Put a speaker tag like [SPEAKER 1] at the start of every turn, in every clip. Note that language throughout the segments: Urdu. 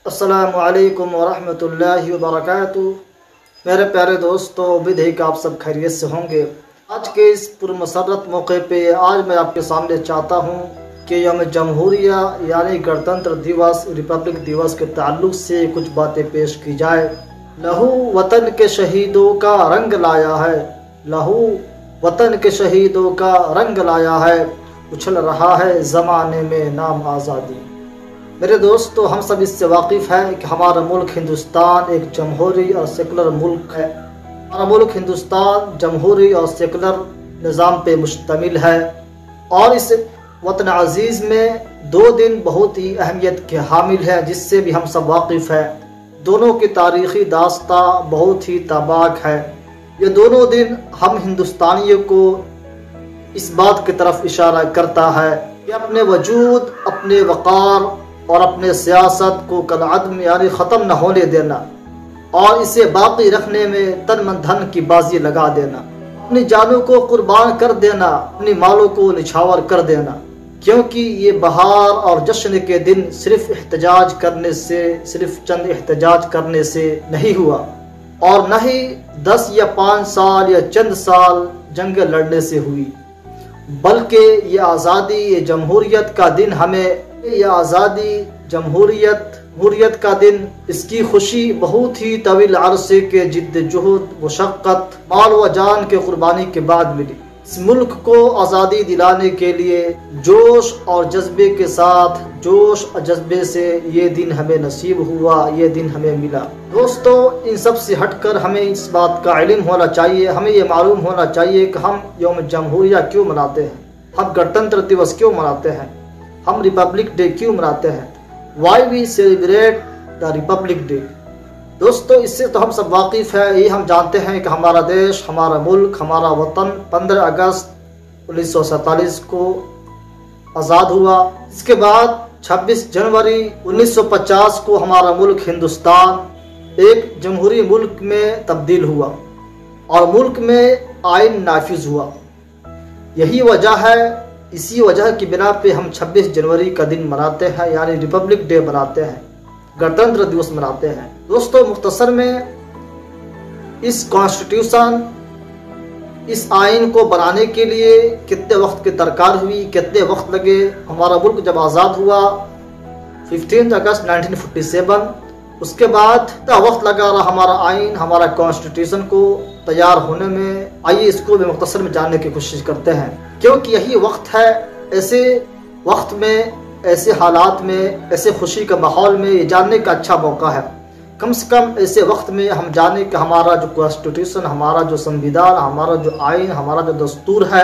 [SPEAKER 1] السلام علیکم ورحمۃ اللہ وبرکاتہ۔ میرے پیارے دوستو، امید ہے کہ آپ سب خیریت سے ہوں گے۔ آج کے اس پرمسرت موقع پہ آج میں آپ کے سامنے چاہتا ہوں کہ یوم جمہوریہ یعنی گنتنتر دیوس ریپبلک دیوس کے تعلق سے کچھ باتیں پیش کی جائے۔ لہو وطن کے شہیدوں کا رنگ لایا ہے، لہو وطن کے شہیدوں کا رنگ لایا ہے، اچھل رہا ہے زمانے میں نام آزادی۔ میرے دوستو، ہم سب اس سے واقف ہیں کہ ہمارا ملک ہندوستان ایک جمہوری اور سیکولر ملک ہے۔ ہمارا ملک ہندوستان جمہوری اور سیکولر نظام پہ مشتمل ہے، اور اس وطن عزیز میں دو دن بہت ہی اہمیت کے حامل ہیں، جس سے بھی ہم سب واقف ہیں۔ دونوں کی تاریخی داستاں بہت ہی تابناک ہے۔ یہ دونوں دن ہم ہندوستانیوں کو اس بات کی طرف اشارہ کرتا ہے کہ اپنے وجود، اپنے وقار اور اپنے سیاست کو کالعدم یعنی ختم نہ ہونے دینا، اور اسے باقی رکھنے میں تن من دھن کی بازی لگا دینا، اپنی جانوں کو قربان کر دینا، اپنی مالوں کو نچھاور کر دینا، کیونکہ یہ بہار اور جشن کے دن صرف احتجاج کرنے سے، صرف چند احتجاج کرنے سے نہیں ہوا، اور نہ ہی 10 یا 5 سال یا چند سال جنگیں لڑنے سے ہوئی، بلکہ یہ آزادی، یہ جمہوریت کا دن ہمیں، یہ آزادی جمہوریت کا دن، اس کی خوشی بہت ہی طویل عرصے کے جد جہد، مشقت، مال و جان کے قربانی کے بعد ملی۔ اس ملک کو آزادی دلانے کے لیے جوش اور جذبے کے ساتھ، جوش اور جذبے سے یہ دن ہمیں نصیب ہوا، یہ دن ہمیں ملا۔ دوستو، ان سب سے ہٹ کر ہمیں اس بات کا علم ہونا چاہیے، ہمیں یہ معلوم ہونا چاہیے کہ ہم یوم جمہوریہ کیوں مناتے ہیں، ہم گنتنتر دیوس کیوں مناتے ہیں، ہم ریپبلک ڈے کیوں مناتے ہیں، why we celebrate the republic day. دوستو، اس سے تو ہم سب واقف ہیں، یہ ہم جانتے ہیں کہ ہمارا دیش، ہمارا ملک، ہمارا وطن 15 اگست 1947 کو آزاد ہوا۔ اس کے بعد 26 جنوری 1950 کو ہمارا ملک ہندوستان ایک جمہوری ملک میں تبدیل ہوا، اور ملک میں آئین نافذ ہوا۔ یہی وجہ ہے، اسی وجہ کی بنا پہ ہم 26 جنوری کا دن مناتے ہیں، یعنی ریپبلک ڈے مناتے ہیں، گنتنتر دیوس مناتے ہیں۔ دوستو، مختصر میں اس کانسٹیٹیوشن، اس آئین کو بنانے کے لیے کتنے وقت کی درکار ہوئی، کتنے وقت لگے۔ ہمارا ملک جب آزاد ہوا 15 اگست 1947، اس کے بعد کتنا وقت لگا رہا ہمارا آئین، ہمارا کانسٹیٹیوشن کو تیار ہونے میں۔ آئیے اس کو بھی مختصر میں جاننے کی کوشش کرتے ہیں، کیونکہ یہی وقت ہے، ایسے وقت میں، ایسے حالات میں، ایسے خوشی کے ماحول میں یہ جاننے کا اچھا موقع ہے۔ کم سے کم ایسے وقت میں ہم جانیں کہ ہمارا جو کانسٹیٹیوشن، ہمارا جو سنویدھان، ہمارا جو آئین، ہمارا جو دستور ہے،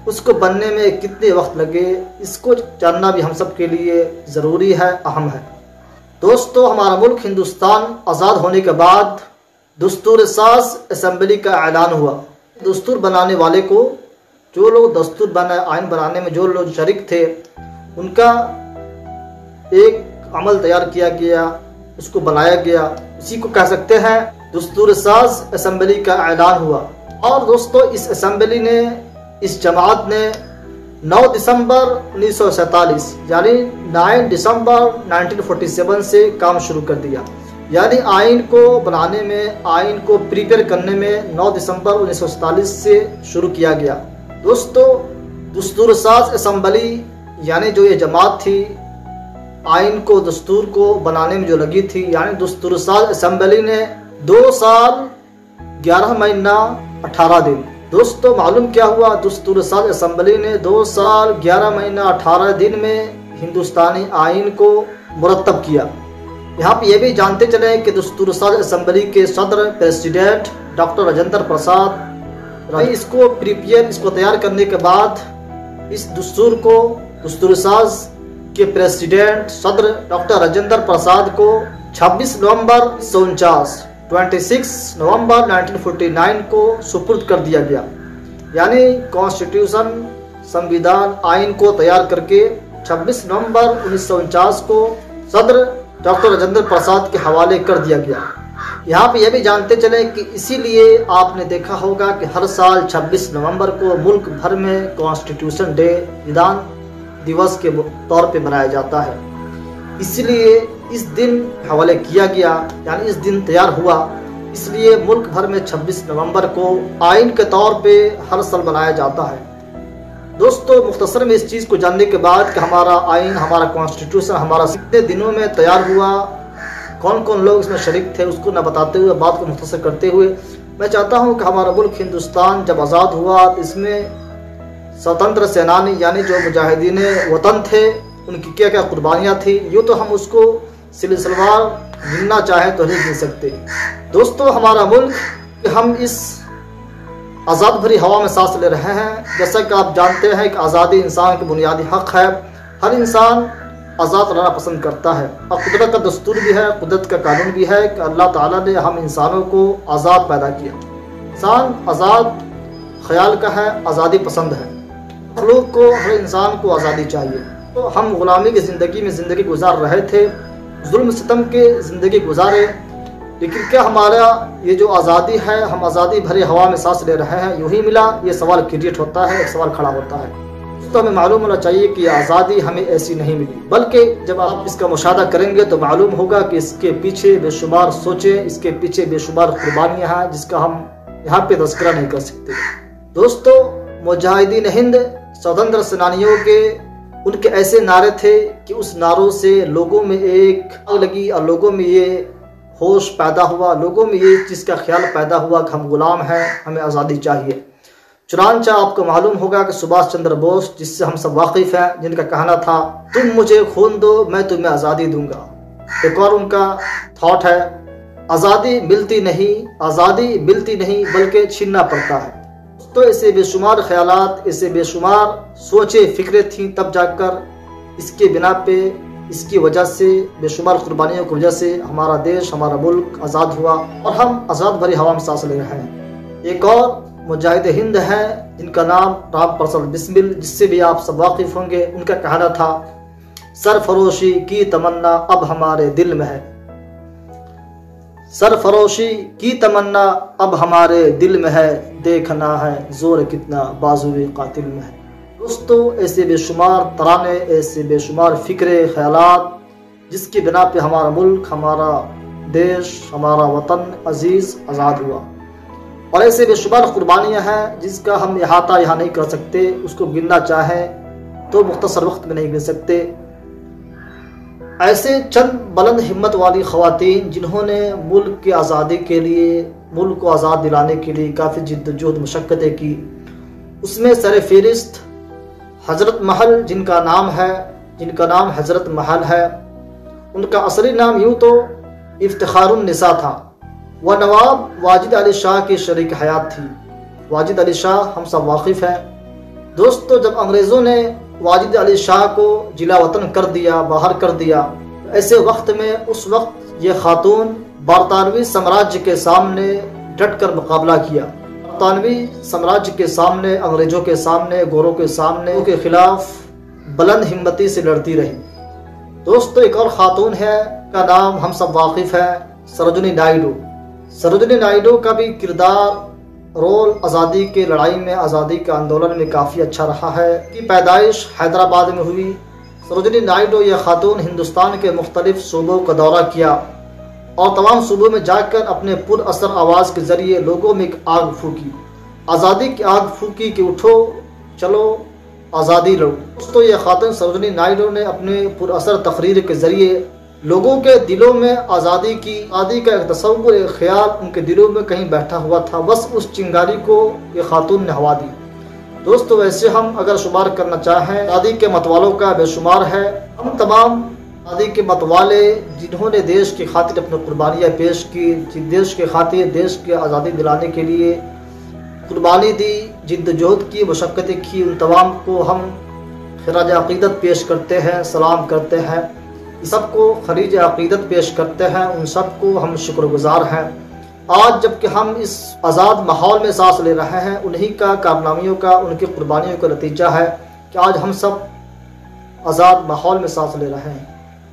[SPEAKER 1] اس کو بننے میں کتنے وقت لگے، اس کو جاننا بھی ہم سب کے لیے ضروری ہے، اہم ہے۔ دوستو، ہمارا ملک ہندوستان آزاد ہونے کے بعد دستور ساز اسمبلی کا اعلان ہوا۔ دستور بنانے والے کو، جو لوگ دستور آئین بنانے میں جو لوگ شریک تھے، ان کا ایک عمل تیار کیا گیا، اس کو بنایا گیا، اسی کو کہہ سکتے ہیں دستور ساز اسمبلی کا اعلان ہوا۔ اور دوستو، اس اسمبلی نے، اس جماعت نے 9 دسمبر 1947 یعنی 9 دسمبر 1947 سے کام شروع کر دیا، یعنی آئین کو بنانے میں، آئین کو پریپیئر کرنے میں 9 دسمبر 1947 سے شروع کیا گیا۔ دوستو، دستور ساز اسمبلی یعنی جو یہ جماعت تھی، آئین کو، دستور کو بنانے میں جو لگی تھی، یعنی دستور ساز اسمبلی نے 2 سال 11 مہینہ 18 دن۔ دوستو، معلوم کیا ہوا؟ دستور ساز اسمبلی نے 2 سال 11 مہینہ 18 دن میں ہندوستانی آئین کو مرتب کیا۔ یہاں پہ یہ بھی جانتے چلیں کہ دستور ساز اسمبلی کے صدر، پریسیڈنٹ ڈاکٹر راجندر پرساد، اس کو پریپیئر، اس کو تیار کرنے کے بعد اس دستور کو، دستور ساز کے پریسیڈنٹ، صدر ڈاکٹر راجندر پرساد کو 26 نومبر 1949 26 نومبر 1949 کو سپرد کر دیا گیا، یعنی کانسٹیٹیوشن، سنویدھان، آئین کو تیار کر کے 26 نومبر 1949 کو صدر ڈاکٹر راجندر پرساد کے حوالے کر دیا گیا۔ یہاں پہ یہ بھی جانتے چلیں کہ اسی لیے آپ نے دیکھا ہوگا کہ ہر سال 26 نومبر کو ملک بھر میں کانسٹیٹیوشن ڈے، ویدھان دیوس کے طور پہ منایا جاتا ہے۔ اس لیے اس دن حوالے کیا گیا، یعنی اس دن تیار ہوا، اس لیے ملک بھر میں 26 نومبر کو آئین کے طور پہ ہر سال منایا جاتا ہے۔ دوستو مختصر میں اس چیز کو جاننے کے بعد کہ ہمارا آئین، ہمارا کانسٹیٹیوشن ہمارا کتنے دنوں میں تیار ہوا، کون کون لوگ اس میں شریک تھے، اس کو نہ بتاتے ہوئے بات کو مختصر کرتے ہوئے میں چاہتا ہوں کہ ہمارا ملک ہندوستان جب آزاد ہوا تو اس میں سوتنتر سینانی یعنی جو مجاہدین وطن تھے ان کی کیا کیا قربانیاں تھیں، یوں تو ہم اس کو سلسلوار گننا چاہیں تو نہیں گن سکتے۔ دوستو ہمارا ملک، ہم اس آزاد بھری ہوا میں سانس لے رہے ہیں، جیسا کہ آپ جانتے ہیں کہ آزادی انسان کی بنیادی حق ہے، ہر انسان آزاد رہنا پسند کرتا ہے، اور قدرت کا دستور بھی ہے، قدرت کا قانون بھی ہے کہ اللہ تعالیٰ نے ہم انسانوں کو آزاد پیدا کیا۔ انسان آزاد خیال کا ہے، آزادی پسند ہے، مخلوق کو، ہر انسان کو آزادی چاہیے۔ تو ہم غلامی کی زندگی میں زندگی گزار رہے تھے، ظلم ستم کے زندگی گزارے، لیکن کیا ہمارا یہ جو آزادی ہے، ہم آزادی بھری ہوا میں سانس لے رہے ہیں، یوں ہی ملا؟ یہ سوال کریٹ ہوتا ہے، ایک سوال کھڑا ہوتا ہے۔ تو ہمیں معلوم ہونا چاہیے کہ یہ آزادی ہمیں ایسی نہیں ملی، بلکہ جب آپ اس کا مشاہدہ کریں گے تو معلوم ہوگا کہ اس کے پیچھے بے شمار سوچیں، اس کے پیچھے بے شمار قربانیاں ہیں جس کا ہم یہاں پہ تذکرہ نہیں کر سکتے۔ دوستو مجاہدین ہند، سوتنتر سینانیوں کے ان کے ایسے نعرے تھے کہ اس نعروں سے لوگوں میں ایک آگ لگی اور لوگوں میں یہ ہوش پیدا ہوا، لوگوں میں یہ چیز کا خیال پیدا ہوا کہ ہم غلام ہیں، ہمیں آزادی چاہیے۔ چنانچہ آپ کو معلوم ہوگا کہ سبھاش چندر بوس، جس سے ہم سب واقف ہیں، جن کا کہنا تھا تم مجھے خون دو میں تمہیں آزادی دوں گا، ایک اور ان کا تھاٹ ہے آزادی ملتی نہیں بلکہ چھیننا پڑتا ہے۔ تو ایسے بے شمار خیالات، ایسے بے شمار سوچیں فکریں تھیں، تب جا کر اس کے بنا پہ، اس کی وجہ سے، بے شمار قربانیوں کی وجہ سے ہمارا دیش، ہمارا ملک آزاد ہوا اور ہم آزاد بھری ہوا میں سانس لے رہے ہیں۔ ایک اور مجاہد ہند ہیں جن کا نام رام پرساد بسمل، جس سے بھی آپ سب واقف ہوں گے، ان کا کہنا تھا سرفروشی کی تمنا اب ہمارے دل میں ہے، سرفروشی کی تمنا اب ہمارے دل میں ہے، دیکھنا ہے زور کتنا بازوئے قاتل میں ہے۔ دوستو ایسے بے شمار ترانے، ایسے بے شمار فکرے، خیالات جس کی بنا پہ ہمارا ملک، ہمارا دیش، ہمارا وطن عزیز آزاد ہوا، اور ایسے بے شمار قربانیاں ہیں جس کا ہم احاطہ یہاں نہیں کر سکتے، اس کو گننا چاہیں تو مختصر وقت میں نہیں گن سکتے۔ ایسے چند بلند ہمت والی خواتین جنہوں نے ملک کی آزادی کے لیے، ملک کو آزاد دلانے کے لیے کافی جد و جہد مشقتیں کی، اس میں سر فہرست حضرت محل جن کا نام حضرت محل ہے، ان کا اصلی نام یوں تو افتخار النساء تھا، وہ نواب واجد علی شاہ کی شریک حیات تھی۔ واجد علی شاہ ہم سب واقف ہیں۔ دوستو جب انگریزوں نے واجد علی شاہ کو جلا وطن کر دیا، باہر کر دیا، ایسے وقت میں اس وقت یہ خاتون برطانوی سامراج کے سامنے ڈٹ کر مقابلہ کیا، برطانوی سامراج کے سامنے، انگریزوں کے سامنے، گوروں کے سامنے، ان کے خلاف بلند ہمتی سے لڑتی رہی۔ دوستو ایک اور خاتون ہے، کا نام ہم سب واقف ہیں، سروجنی نائیڈو۔ سروجنی نائیڈو کا بھی کردار، رول آزادی کے لڑائی میں، آزادی کے آندولن میں کافی اچھا رہا ہے۔ کی پیدائش حیدرآباد میں ہوئی۔ سروجنی نائیڈو یہ خاتون ہندوستان کے مختلف صوبوں کا دورہ کیا اور تمام صوبوں میں جا کر اپنے پر اثر آواز کے ذریعے لوگوں میں ایک آگ پھونکی، آزادی کی آگ پھونکی کہ اٹھو چلو آزادی لڑو۔ دوستو یہ خاتون سروجنی نائیڈو نے اپنے پر اثر تقریر کے ذریعے لوگوں کے دلوں میں آزادی کا ایک تصور، ایک خیال ان کے دلوں میں کہیں بیٹھا ہوا تھا، بس اس چنگاری کو یہ خاتون نے ہوا دی۔ دوستو ویسے ہم اگر شمار کرنا چاہیں، آزادی کے متوالوں کا بے شمار ہے۔ ہم تمام آزادی کے متوالے جنہوں نے دیش کی خاطر اپنی قربانیاں پیش کی، دیش کے خاطر، دیش کی آزادی دلانے کے لیے قربانی دی، جد جہد کی، مشقتیں کی، ان تمام کو ہم خراج عقیدت پیش کرتے ہیں، سلام کرتے ہیں، سب کو خراج عقیدت پیش کرتے ہیں، ان سب کو ہم شکر گزار ہیں۔ آج جب کہ ہم اس آزاد ماحول میں سانس لے رہے ہیں، انہی کا کارنامیوں کا، ان کی قربانیوں کا نتیجہ ہے کہ آج ہم سب آزاد ماحول میں سانس لے رہے ہیں۔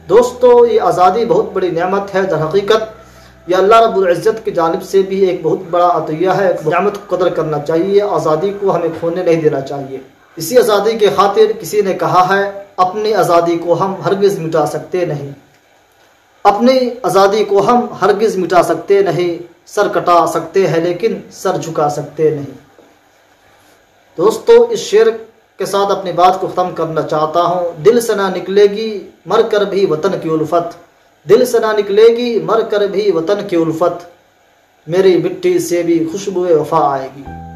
[SPEAKER 1] دوستو یہ آزادی بہت بڑی نعمت ہے، در حقیقت یہ اللہ رب العزت کی جانب سے بھی ایک بہت بڑا عطیہ ہے، ایک نعمت کو قدر کرنا چاہیے، آزادی کو ہمیں کھونے نہیں دینا چاہیے۔ اسی آزادی کے خاطر کسی نے کہا ہے اپنی آزادی کو ہم ہرگز مٹا سکتے نہیں۔ اپنی آزادی کو ہم ہرگز مٹا سکتے نہیں، سر کٹا سکتے ہیں لیکن سر جھکا سکتے نہیں۔ دوستو، اس شعر کے ساتھ اپنی بات کو ختم کرنا چاہتا ہوں۔ دل سے نہ نکلے گی مر کر بھی وطن کی الفت، دل سے نہ نکلے گی مر کر بھی وطن کی الفت، میری مٹی سے بھی خوشبو وفا آئے گی۔